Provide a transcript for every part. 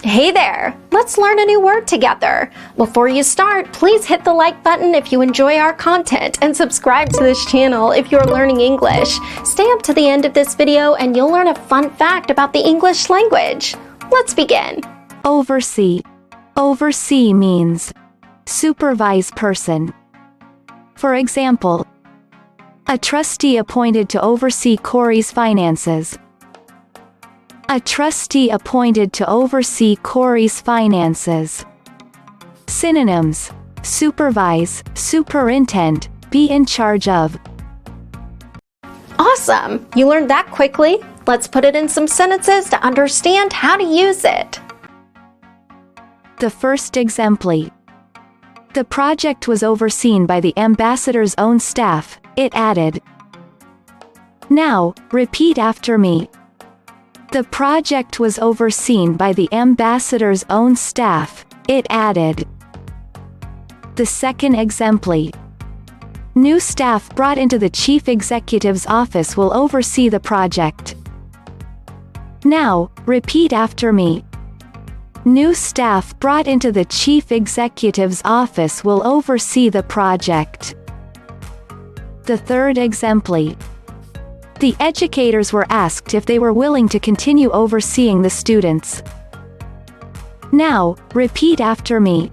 Hey there! Let's learn a new word together. Before you start, please hit the like button if you enjoy our content and subscribe to this channel if you're learning English. Stay up to the end of this video and you'll learn a fun fact about the English language. Let's begin. Oversee. Oversee means supervise person. For example, a trustee appointed to oversee Corey's finances. A trustee appointed to oversee Corey's finances. Synonyms: supervise, superintend, be in charge of. Awesome! You learned that quickly. Let's put it in some sentences to understand how to use it. The first exempli. The project was overseen by the ambassador's own staff, it added. Now, repeat after me. The project was overseen by the ambassador's own staff, it added. The second exempli. New staff brought into the chief executive's office will oversee the project. Now, repeat after me. New staff brought into the chief executive's office will oversee the project. The third exempli. The educators were asked if they were willing to continue overseeing the students. Now, repeat after me.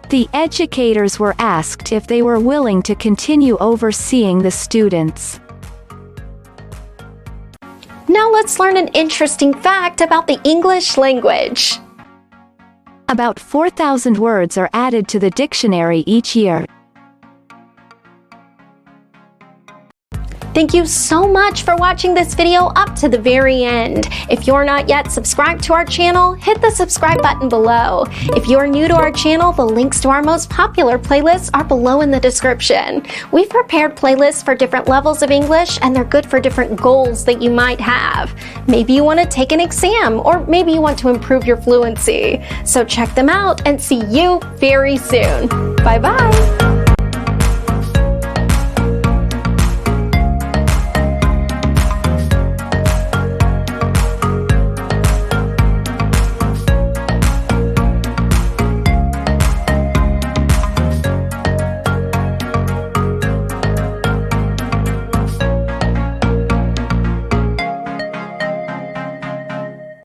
The educators were asked if they were willing to continue overseeing the students. Now let's learn an interesting fact about the English language. About 4,000 words are added to the dictionary each year. Thank you so much for watching this video up to the very end. If you're not yet subscribed to our channel, hit the subscribe button below. If you're new to our channel, the links to our most popular playlists are below in the description. We've prepared playlists for different levels of English, and they're good for different goals that you might have. Maybe you want to take an exam, or maybe you want to improve your fluency. So check them out and see you very soon. Bye-bye.